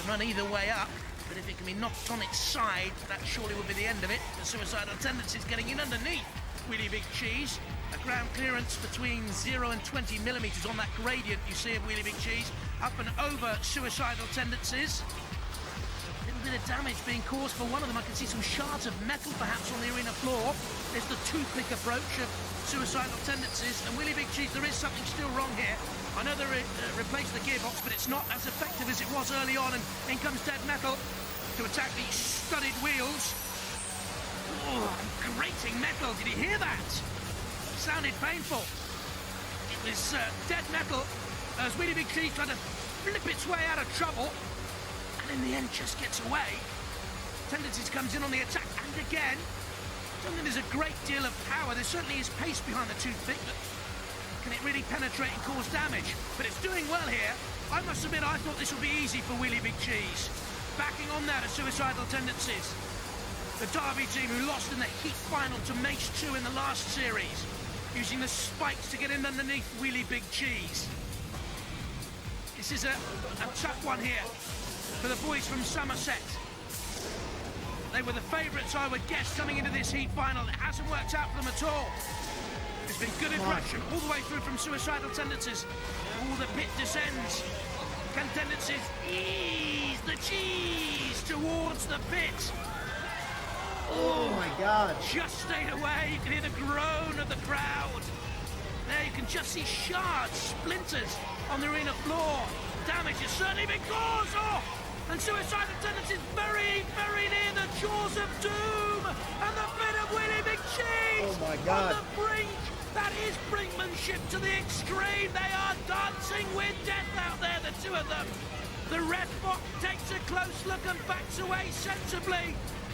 Can run either way up, but if it can be knocked on its side, that surely will be the end of it. The Suicidal Tendencies getting in underneath Wheelie Big Cheese. A ground clearance between 0 and 20 millimetres on that gradient you see of Wheelie Big Cheese. Up and over Suicidal Tendencies. A little bit of damage being caused for one of them. I can see some shards of metal perhaps on the arena floor. There's the toothpick approach of Suicidal Tendencies. And Wheelie Big Cheese, there is something still wrong here. I know they replaced the gearbox, but it's not as effective as it was early on. And in comes Dead Metal to attack these studded wheels. Oh, grating metal. Did you hear that? Sounded painful. It was Dead Metal as Wheelie Big Cheese tried to flip its way out of trouble, and in the end just gets away. Tendencies comes in on the attack, and again, I don't think there's a great deal of power. There certainly is pace behind the toothpick, but can it really penetrate and cause damage? But it's doing well here. I must admit, I thought this would be easy for Wheelie Big Cheese. Backing on now to Suicidal Tendencies. The Derby team who lost in the heat final to Mace 2 in the last series, using the spikes to get in underneath Wheelie Big Cheese. This is a tough one here for the boys from Somerset. They were the favourites, I would guess, coming into this heat final. It hasn't worked out for them at all. There's been good aggression all the way through from Suicidal Tendencies. All the pit descends. Can Tendencies ease the cheese towards the pit? Oh my God. Just stayed away. You can hear the groan of the crowd. There you can just see shards, splinters on the arena floor. Damage has certainly been caused. Oh! And Suicidal Tendencies very, very near the jaws of doom. And the bit of Wheelie Big Cheese. Oh my God. On the brink. That is brinkmanship to the extreme. They are dancing with death out there, the two of them. The ref bot takes a close look and backs away sensibly.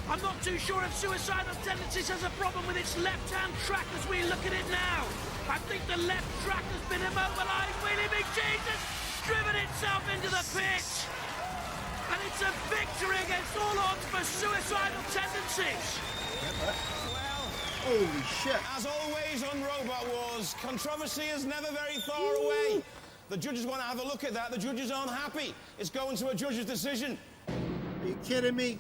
I'm not too sure if Suicidal Tendencies has a problem with its left-hand track as we look at it now. I think the left track has been immobilised. Wheelie Big Cheese has driven itself into the pit. And it's a victory against all odds for Suicidal Tendencies. Well, holy shit. As always on Robot Wars, controversy is never very far away. The judges want to have a look at that. The judges aren't happy. It's going to a judge's decision. Are you kidding me?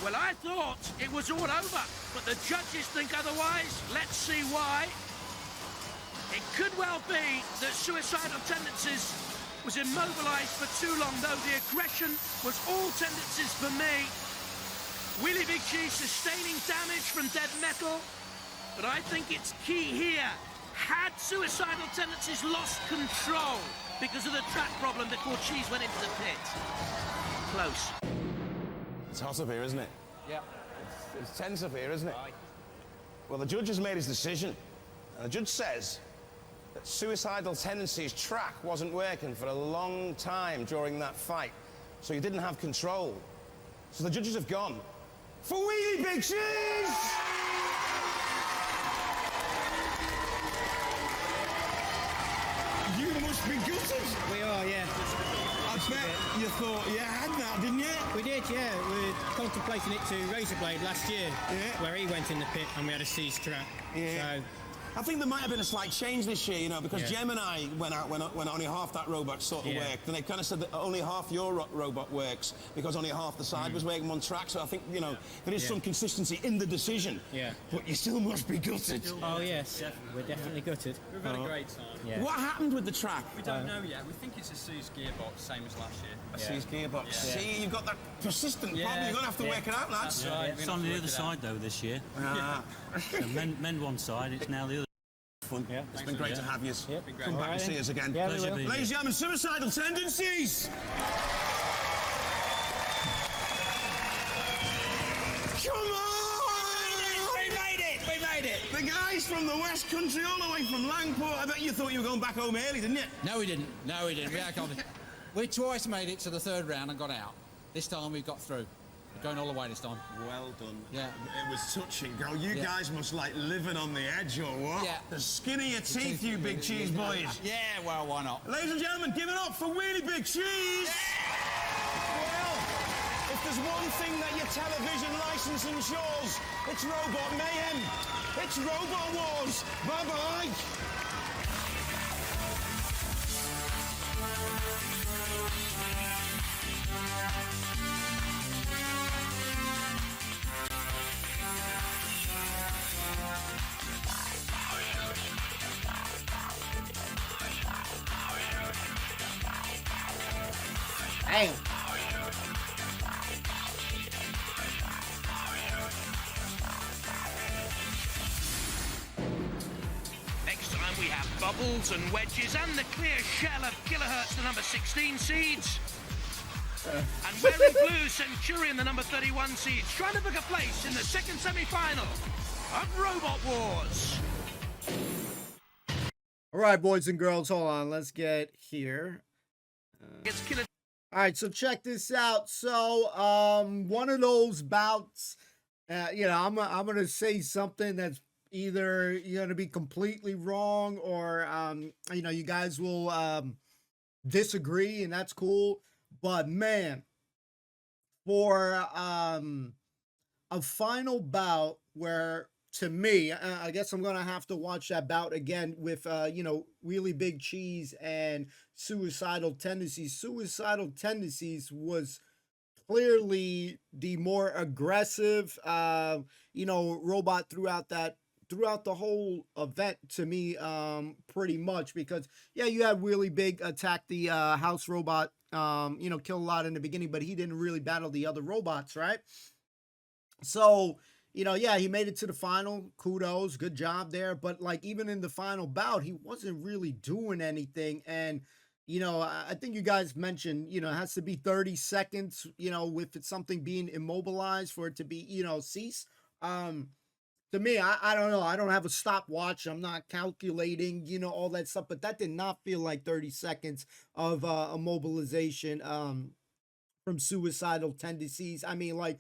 Well, I thought it was all over, but the judges think otherwise. Let's see why. It could well be that Suicidal Tendencies was immobilised for too long, though the aggression was all Tendencies for me. Wheelie Big Cheese sustaining damage from Dead Metal, but I think it's key here. Had Suicidal Tendencies lost control because of the track problem before Cheese went into the pit? Close. It's hot up here, isn't it? Yeah. It's tense up here, isn't it? Well, the judge has made his decision. And the judge says that Suicidal Tendencies' track wasn't working for a long time during that fight. So he didn't have control. So the judges have gone for Wheelie Big Cheese! You must be gutted. We are, yeah. I bet you thought you had that, didn't you? We did, yeah. We were contemplating it to Razorblade last year, where he went in the pit and we had a seized track. Yeah. So I think there might have been a slight change this year, you know, because Gemini went out when only half that robot sort of worked, and they kind of said that only half your robot works because only half the side was working on track. So I think, you know, there is some consistency in the decision. Yeah. But you still must be gutted. Oh yes, we're definitely gutted. We've had a great time. Yeah. What happened with the track? We don't know yet. We think it's a Sue's gearbox, same as last year. A Sue's gearbox. See, you've got that persistent problem. You're going to have to work it out, lads. That's right. It's on the other side, though, this year. So mend one side, it's now the other. Fun. Yeah. It's been great to have you. Come back and see us again. Ladies and gentlemen, Suicidal Tendencies! Come on! We made it! The guys from the West Country, all the way from Langport. I bet you thought you were going back home early, didn't you? No, we didn't. We twice made it to the third round and got out. This time we got through. We're going all the way this time. Well done. Yeah. It was touch and go. You guys must like living on the edge or what? Yeah. The skin of your teeth, you big cheese boys. Yeah, well, why not? Ladies and gentlemen, give it up for Really Big Cheese! Well, if there's one thing that your television license ensures, it's robot mayhem. It's Robot Wars. Bye-bye. Hey. Next time we have bubbles and wedges and the clear shell of kilohertz, the number 16 seeds. And wearing blue, Centurion, the number 31 seeds, trying to book a place in the second semi-final of Robot Wars. All right, boys and girls, hold on. Let's get here. All right, so check this out. So, one of those bouts, you know, I'm gonna say something that's either you're gonna be completely wrong or, you know, you guys will disagree, and that's cool. But man, for a final bout where, to me, I guess I'm gonna have to watch that bout again with, you know, Really Big Cheese and Suicidal Tendencies. Suicidal Tendencies was clearly the more aggressive, you know, robot throughout the whole event to me, pretty much, because yeah, you had Really Big attack the house robot, you know, kill a lot in the beginning, but he didn't really battle the other robots, right? So, you know, yeah, he made it to the final. Kudos, good job there. But like even in the final bout, he wasn't really doing anything. And, you know, I think you guys mentioned, you know, it has to be 30 seconds, you know, with something being immobilized for it to be, you know, cease. To me, I don't know. I don't have a stopwatch. I'm not calculating, you know, all that stuff. But that did not feel like 30 seconds of immobilization from Suicidal Tendencies. I mean, like,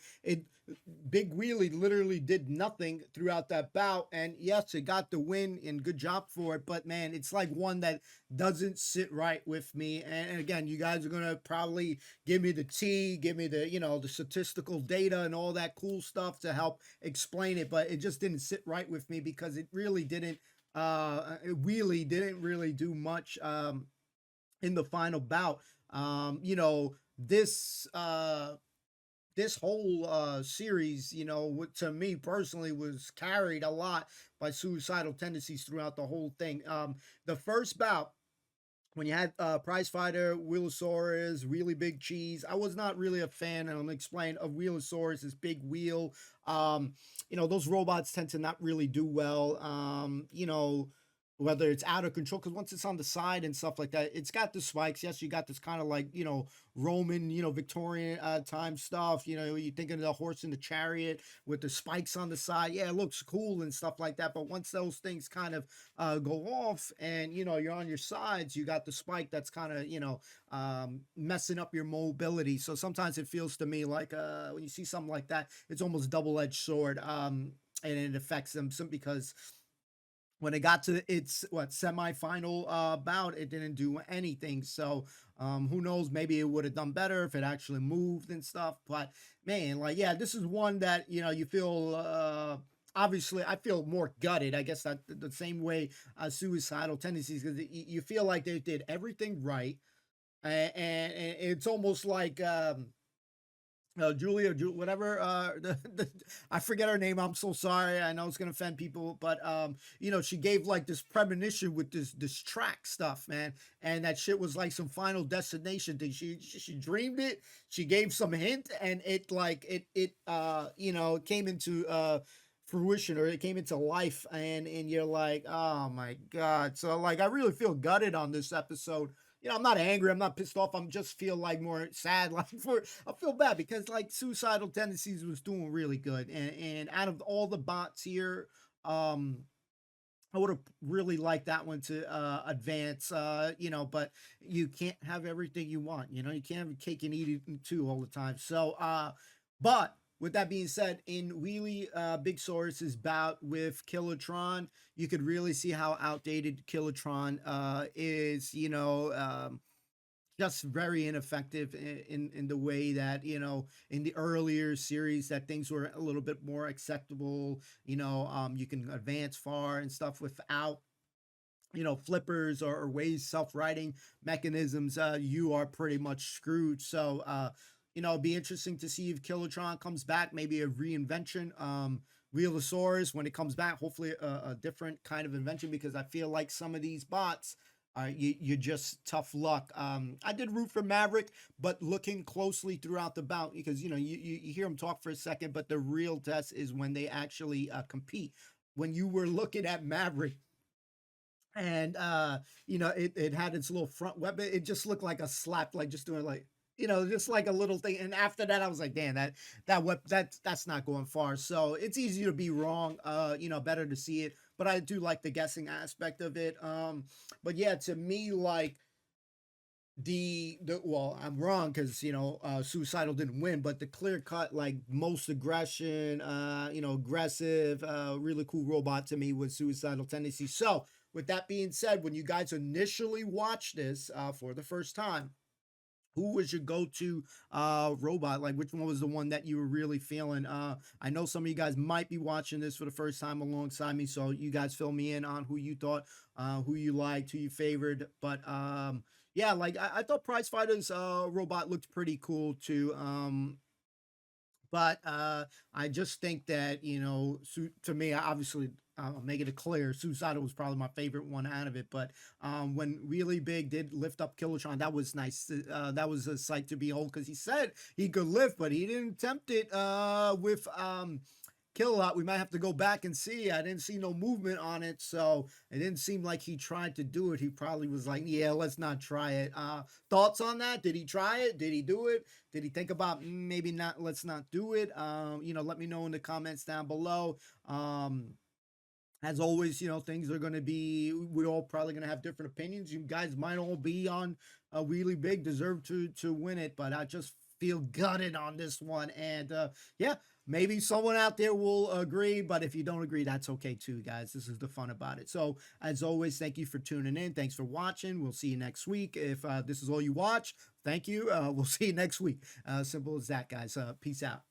Big Wheelie literally did nothing throughout that bout, and yes, it got the win, and good job for it, but man, it's like one that doesn't sit right with me. And again, you guys are gonna probably give me the tea, give me the, you know, the statistical data and all that cool stuff to help explain it, but it just didn't sit right with me because it really didn't really do much in the final bout. You know, this whole series, you know, to me personally, was carried a lot by Suicidal Tendencies throughout the whole thing. The first bout, when you had Prize Fighter, Wheelosaurus, Really Big Cheese, I was not really a fan, and I'm gonna explain, of Wheelosaurus' big wheel. You know, those robots tend to not really do well. You know, whether it's out of control, because once it's on the side and stuff like that, it's got the spikes. Yes, you got this kind of like, you know, Roman, you know, Victorian time stuff. You know, you think of the horse in the chariot with the spikes on the side. Yeah, it looks cool and stuff like that. But once those things kind of go off and, you know, you're on your sides, you got the spike that's kind of, you know, messing up your mobility. So sometimes it feels to me like when you see something like that, it's almost double-edged sword, and it affects them because when it got to its semi-final bout, it didn't do anything. So who knows, maybe it would have done better if it actually moved and stuff. But man, like, yeah, this is one that, you know, you feel obviously I feel more gutted. I guess that the same way Suicidal Tendencies, because you feel like they did everything right, and it's almost like Julia, whatever. I forget her name. I'm so sorry. I know it's gonna offend people, but you know, she gave like this premonition with this track stuff, man, and that shit was like some Final Destination thing. She dreamed it. She gave some hint, and it like it you know, came into fruition, or it came into life, and you're like, oh my god. So like, I really feel gutted on this episode. You know, I'm not angry, I'm not pissed off, I'm just feel like more sad. Like I feel bad because like Suicidal Tendencies was doing really good, and out of all the bots here, I would have really liked that one to advance, you know, but you can't have everything you want. You know, you can't have a cake and eat it too all the time. So, but with that being said, in Wheelie Big Saurus's bout with Kilotron, you could really see how outdated Kilotron is, you know, just very ineffective in the way that, you know, in the earlier series that things were a little bit more acceptable. You know, you can advance far and stuff without, you know, flippers or ways self-righting mechanisms. You are pretty much screwed. So you know, it'd be interesting to see if Kilotron comes back, maybe a reinvention. Wheelosaurus, when it comes back, hopefully a different kind of invention, because I feel like some of these bots, you're just tough luck. I did root for Maverick, but looking closely throughout the bout, because, you know, you hear them talk for a second, but the real test is when they actually compete. When you were looking at Maverick, and you know, it had its little front weapon, it just looked like a slap, like just doing like, you know, just like a little thing. And after that, I was like, damn, that's not going far. So it's easy to be wrong. You know, better to see it. But I do like the guessing aspect of it. But yeah, to me, like the well, I'm wrong because, you know, Suicidal didn't win, but the clear cut, like most aggression, you know, aggressive, really cool robot to me was Suicidal Tendency. So with that being said, when you guys initially watched this for the first time, who was your go-to robot? Like, which one was the one that you were really feeling? I know some of you guys might be watching this for the first time alongside me, so you guys fill me in on who you thought, who you liked, who you favored. But yeah, like I thought Prize Fighter's robot looked pretty cool too. But I just think that, you know, to me, obviously, I'll make it clear, Suicidal was probably my favorite one out of it. But when Really Big did lift up Kilotron, that was nice. That was a sight to behold, because he said he could lift, but he didn't attempt it with Kill-A-Lot. We might have to go back and see. I didn't see no movement on it, so it didn't seem like he tried to do it. He probably was like, yeah, let's not try it. Thoughts on that? Did he try it? Did he do it? Did he think about maybe not, let's not do it? You know, let me know in the comments down below. As always, you know, things are going to be, we're all probably going to have different opinions. You guys might all be on Really Big, deserve to win it, but I just feel gutted on this one. And yeah, maybe someone out there will agree, but if you don't agree, that's okay too, guys. This is the fun about it. So as always, thank you for tuning in. Thanks for watching. We'll see you next week. If this is all you watch, thank you. We'll see you next week. Simple as that, guys. Peace out.